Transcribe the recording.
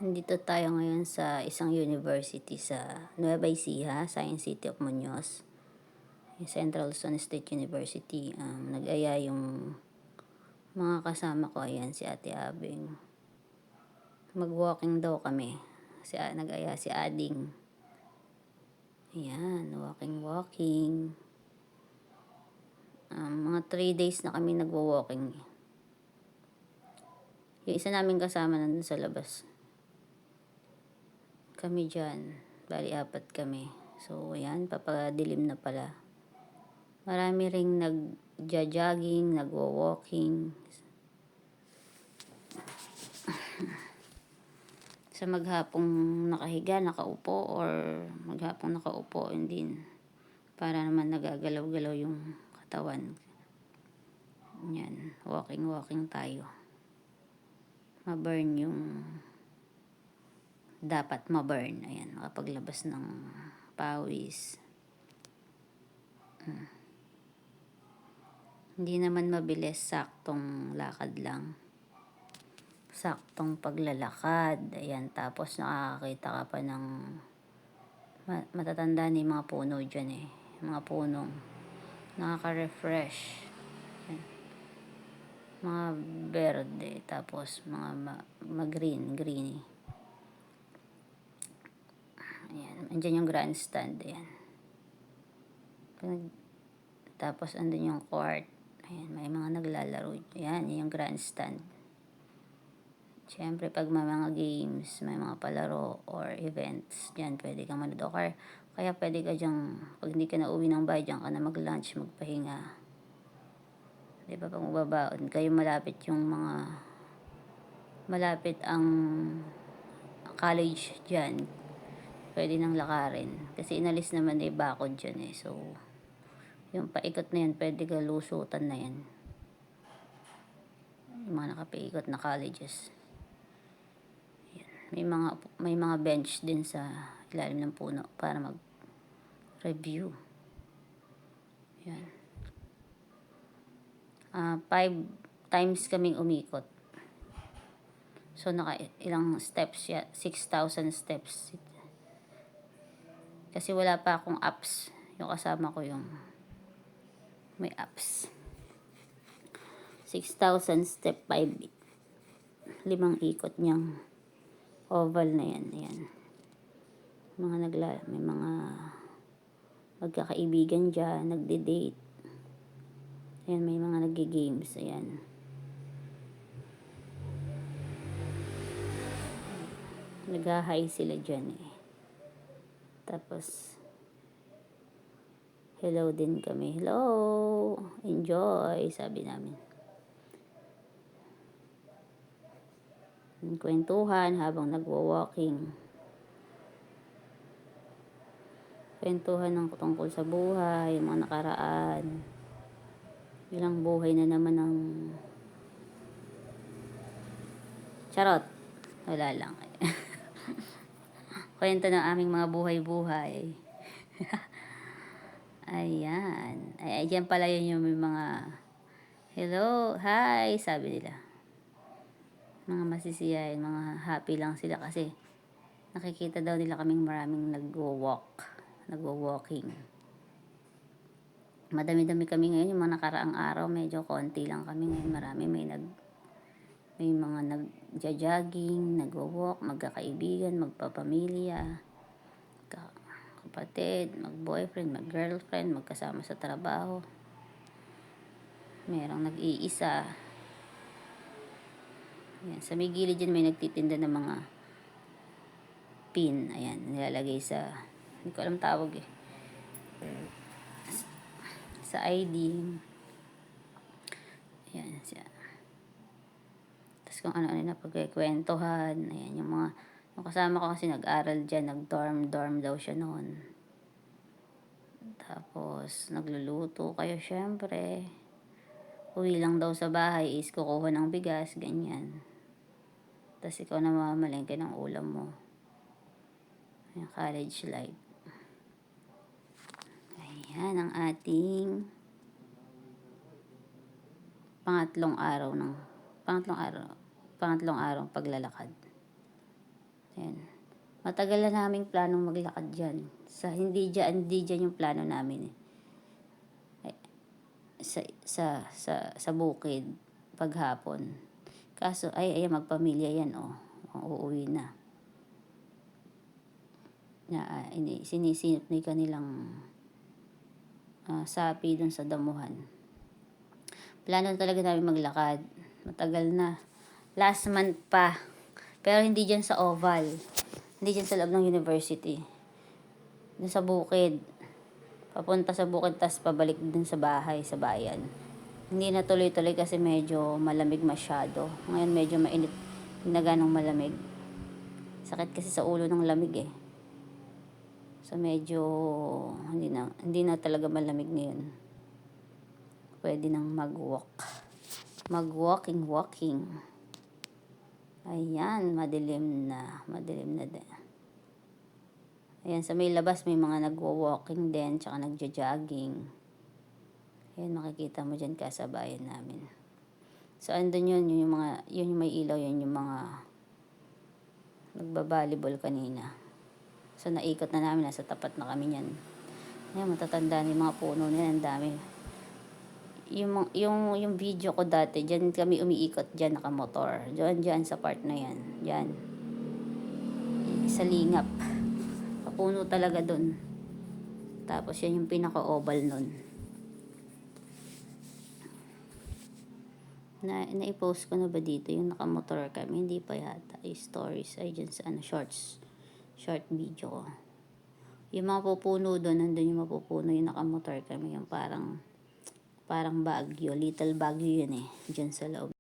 Nandito tayo ngayon sa isang university sa Nueva Ecija, Science City of Muñoz, Central Luzon State University. Nag-aya yung mga kasama ko, ayan, si Ate Abing. Mag-walking daw kami. Nag-aya si Ading. Ayan, walking. Mga 3 days na kami nagwo-walking. Yung isa namin kasama nandun sa labas. Kami dyan. Bali, 4 kami. So, ayan, papadilim na pala. Marami ring nagja-jogging, nagwo-walking. Sa maghapong nakahiga, nakaupo, or maghapong nakaupo, hindi. Para naman nagagalaw-galaw yung katawan. Yan, walking tayo. Ma-burn yung dapat ma-burn. Ayan, makapaglabas ng pawis. Hindi naman mabilis, saktong lakad lang. Saktong paglalakad. Ayan, tapos nakakakita ka pa ng matatanda na yung mga puno dyan eh. Mga punong nakaka-refresh. Ayan. Mga berde, tapos mga greeny. Ayan, andyan yung grandstand. Ayan. Tapos andun yung court. Ayan, may mga naglalaro. Ayan, yung grandstand. Siyempre, pag may mga games, may mga palaro or events, dyan pwede kang manood. Kaya pwede ka dyan, pag hindi ka na uwi ng bahay, dyan ka na mag-lunch, magpahinga. Diba, pag magbabaon, kayo malapit ang college dyan, pwede nang lakarin. Kasi inalis naman na bakod dyan eh. So, yung paikot na yan, pwede ka lusutan na yan. Yung mga nakapaikot na colleges. May mga bench din sa ilalim ng puno para mag-review. Yan. 5 times kaming umikot. So, ilang steps siya? 6,000 steps. Kasi wala pa akong apps. Yung kasama ko yung may apps. 6,000 step, 5 ikot niyang oval na yan. Ayan. May mga magkakaibigan dyan, nagde-date. Ayan, may mga nagge-games. Ayan. Nag-hi sila dyan eh. Tapos, hello din kami. Hello! Enjoy! Sabi namin. Kwentuhan habang nagwo-walking. Kwentuhan ng tungkol sa buhay, mga nakaraan. Ilang buhay na naman ng charot. Wala lang. Kwento ng aming mga buhay-buhay. Ayan. Ayan pala yun yung may mga hello, hi, sabi nila. Mga masisiyahin, mga happy lang sila kasi nakikita daw nila kaming maraming nagwo-walking. Madami-dami kami ngayon. Yung mga nakaraang araw, medyo konti lang kami ngayon. Marami, may mga nagja-jogging, nagwo-walk, magkakaibigan, magpapamilya, kapatid, mag-boyfriend, mag-girlfriend, magkasama sa trabaho. Merong nag-iisa. Ayan, sa may gilid dyan may nagtitinda ng mga pin. Ayan, nilalagay sa, hindi ko alam tawag eh. Sa ID. Ayan, siya. Tapos kung ano-ano na pagkikwentuhan. Ayan, yung kasama ko kasi nag-aral dyan, nag-dorm daw siya noon. Tapos, nagluluto kayo syempre. Uwi lang daw sa bahay is kukuha ng bigas, ganyan. Tapos ikaw na mamamalengke ng ulam mo. Ayan, college life. Ayan ang ating pangatlong araw paglalakad. Ayan. Matagal na naming planong maglakad dyan. Hindi dyan yung plano namin eh. Sa bukid, paghapon. Kaso, ay, magpamilya yan, oh. Uuwi na. Sinisinip na yung kanilang sapi dun sa damuhan. Plano talaga namin maglakad. Matagal na. Last month pa. Pero hindi dyan sa Oval. Hindi dyan sa loob ng university. Dun sa bukid. Papunta sa bukid, tas pabalik dun sa bahay, sa bayan. Hindi na tuloy-tuloy kasi medyo malamig masyado. Ngayon medyo mainit. Hindi na ganong malamig. Sakit kasi sa ulo ng lamig eh. So medyo hindi na talaga malamig ngayon. Pwede nang mag-walk. Walking. Ayan, madilim na din. Ayan, sa may labas may mga nagwo-walking din, tsaka nagja-jogging. Ayan, makikita mo dyan kasabayan namin. So, andun yun yung may ilaw, yun yung mga nagba-volleyball kanina. So, naikot na namin, nasa tapat na kami niyan. Ayan, matatanda yung mga puno nila, ang dami. Yung video ko dati, dyan kami umiikot, dyan nakamotor. Dyan sa part na yan. Dyan. Sa Lingap. Puno talaga dun. Tapos yan yung pinaka-oval nun. Na-post ko na ba dito yung nakamotor kami? Hindi pa yata. Yung stories ay dyan sa short video ko. Yung mga pupuno dun, nandun yung mapupuno yung nakamotor kami. Yung parang Baguio. Little Baguio yun eh. Dyan sa loob.